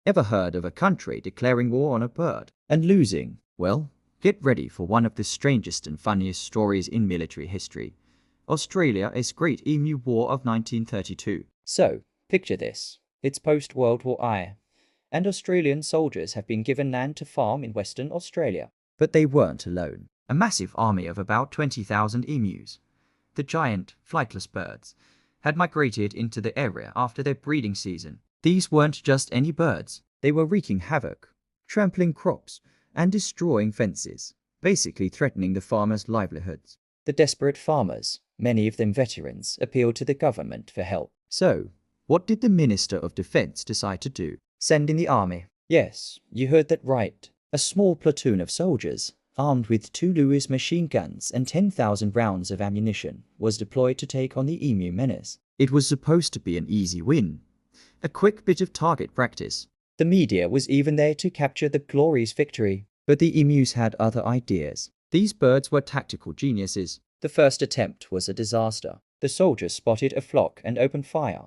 Ever heard of a country declaring war on a bird and losing? Well, get ready for one of the strangest and funniest stories in military history. Australia's Great Emu War of 1932. So, picture this. It's post-World War I, and Australian soldiers have been given land to farm in Western Australia. But they weren't alone. A massive army of about 20,000 emus, the giant, flightless birds, had migrated into the area after their breeding season. These weren't just any birds. They were wreaking havoc, trampling crops, and destroying fences, basically threatening the farmers' livelihoods. The desperate farmers, many of them veterans, appealed to the government for help. So, what did the Minister of Defense decide to do? Send in the army. Yes, you heard that right. A small platoon of soldiers, armed with 2 Lewis machine guns and 10,000 rounds of ammunition, was deployed to take on the emu menace. It was supposed to be an easy win, a quick bit of target practice. The media was even there to capture the glorious victory. But the emus had other ideas. These birds were tactical geniuses. The first attempt was a disaster. The soldiers spotted a flock and opened fire,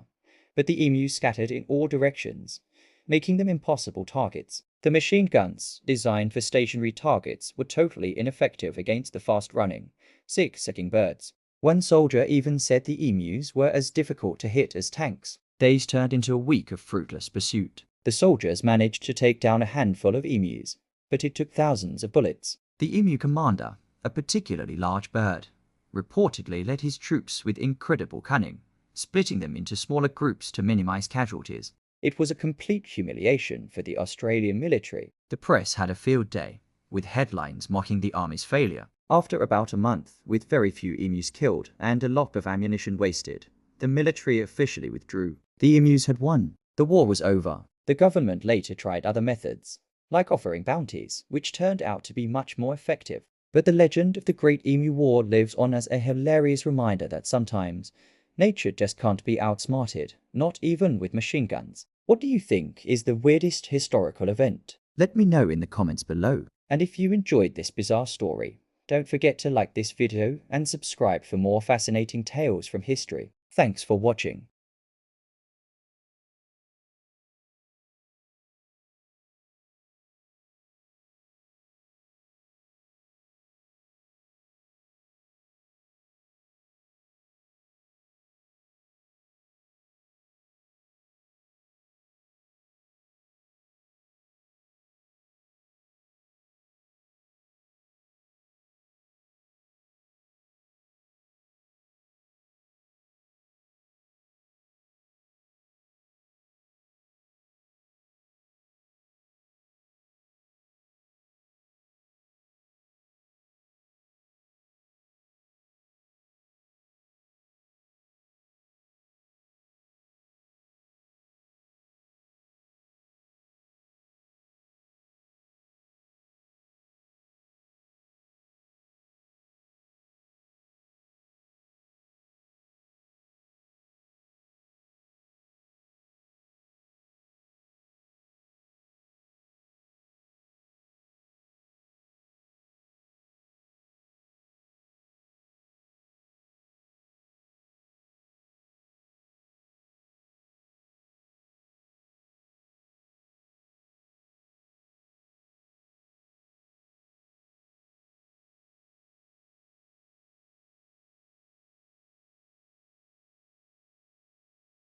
but the emus scattered in all directions, making them impossible targets. The machine guns, designed for stationary targets, were totally ineffective against the fast-running, zig-zagging birds. One soldier even said the emus were as difficult to hit as tanks. Days turned into a week of fruitless pursuit. The soldiers managed to take down a handful of emus, but it took thousands of bullets. The emu commander, a particularly large bird, reportedly led his troops with incredible cunning, splitting them into smaller groups to minimize casualties. It was a complete humiliation for the Australian military. The press had a field day, with headlines mocking the army's failure. After about a month, with very few emus killed and a lot of ammunition wasted, the military officially withdrew. The emus had won. The war was over. The government later tried other methods, like offering bounties, which turned out to be much more effective. But the legend of the Great Emu War lives on as a hilarious reminder that sometimes nature just can't be outsmarted, not even with machine guns. What do you think is the weirdest historical event? Let me know in the comments below. And if you enjoyed this bizarre story, don't forget to like this video and subscribe for more fascinating tales from history. Thanks for watching.